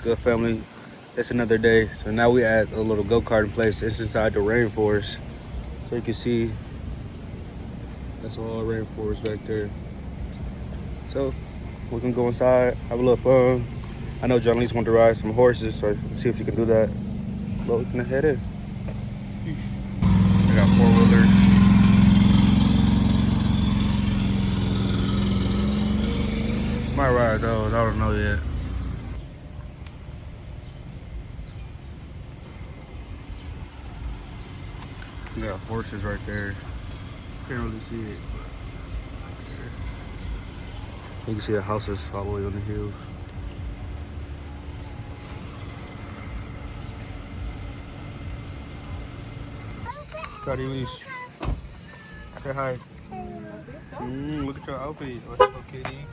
good, family? It's another day. So now we at a little go-karting place. It's inside the rainforest. So you can see that's all rainforest back there. So we're gonna go inside, have a little fun. I know John Lee's want to ride some horses, so see if she can do that. But we're gonna head in. I got four-wheelers. Might ride those, I don't know yet. We got horses right there. Can't really see it. You can see the houses all the way on the hills. Scotty Leash. Say hi. Look at your outfit. What's up, kitty?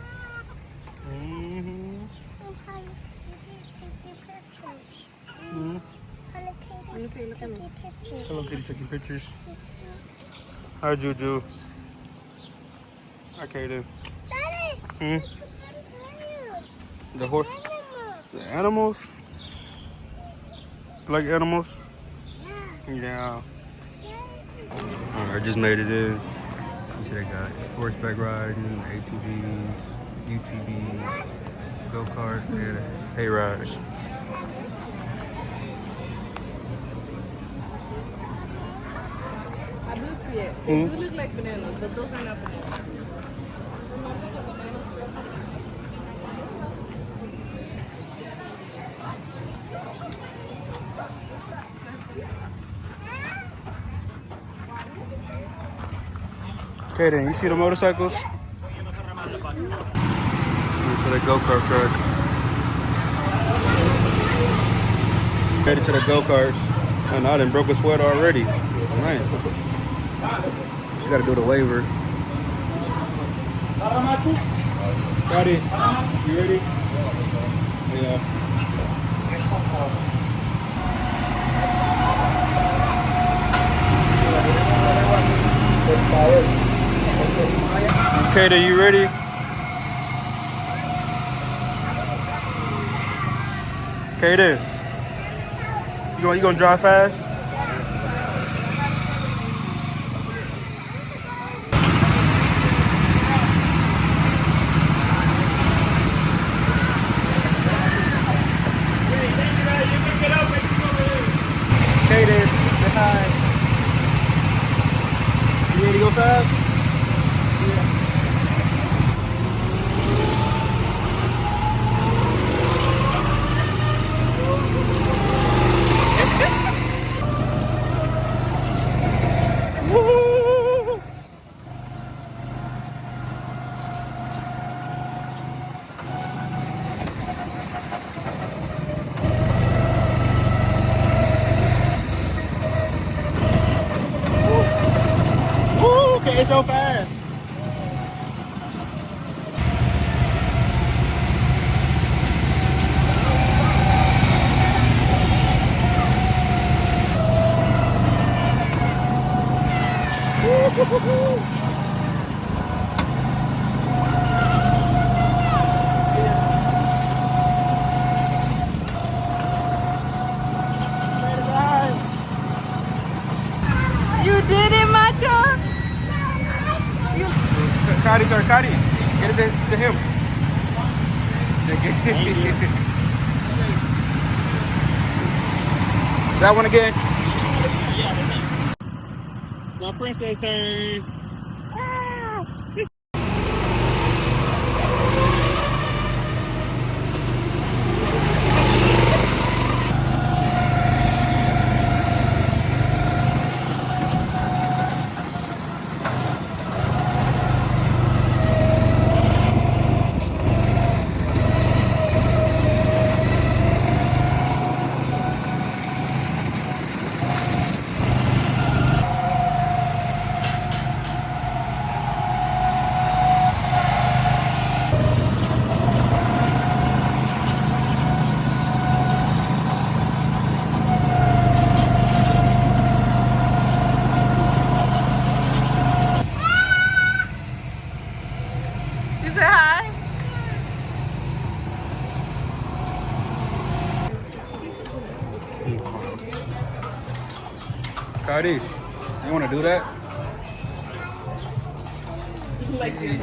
Hello, kitty, taking pictures. Hi, Juju. Hi, Kaden. The horse. The animals. You like animals? Yeah. I just made it in. You see, they got horseback riding, ATVs, UTVs, go-kart, and hay rides. I do see it. They do look like bananas, but those are not bananas. Okay, then you see the motorcycles? To the go-kart track. Headed to the go-karts. And I done broke a sweat already. Man. Just gotta do the waiver. Got it. You ready? Yeah. Kaden, you ready? Kaden, you gonna drive fast? Kaden, say hi. You ready to go fast? It's so fast. You did it, Macho! Cardi, sorry, Cardi. Get it to him. That one again. My princess turn. Scotty, you want to do that? Like this.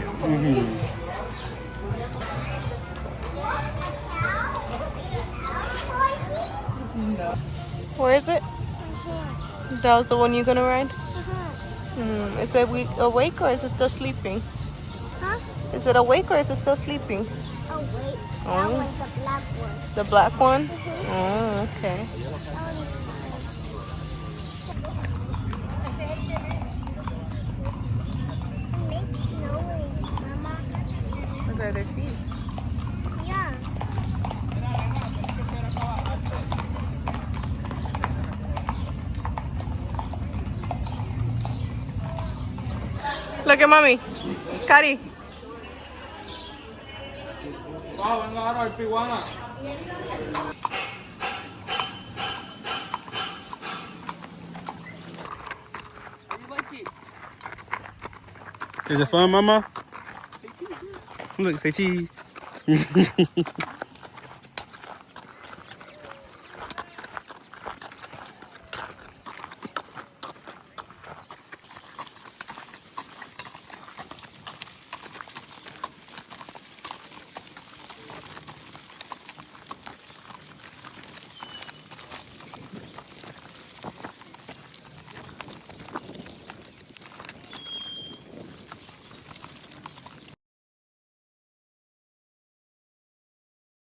No. Where is it? That was the one you're gonna ride? Is it awake or is it still sleeping? Huh? Is it awake or is it still sleeping? Oh, wait. That Oh. one's the black one. The black one? Oh, okay. Make noise, Mama. Those are their feet. Yeah. Look at mommy. Cari. Is it fun, Mama? Look, say cheese.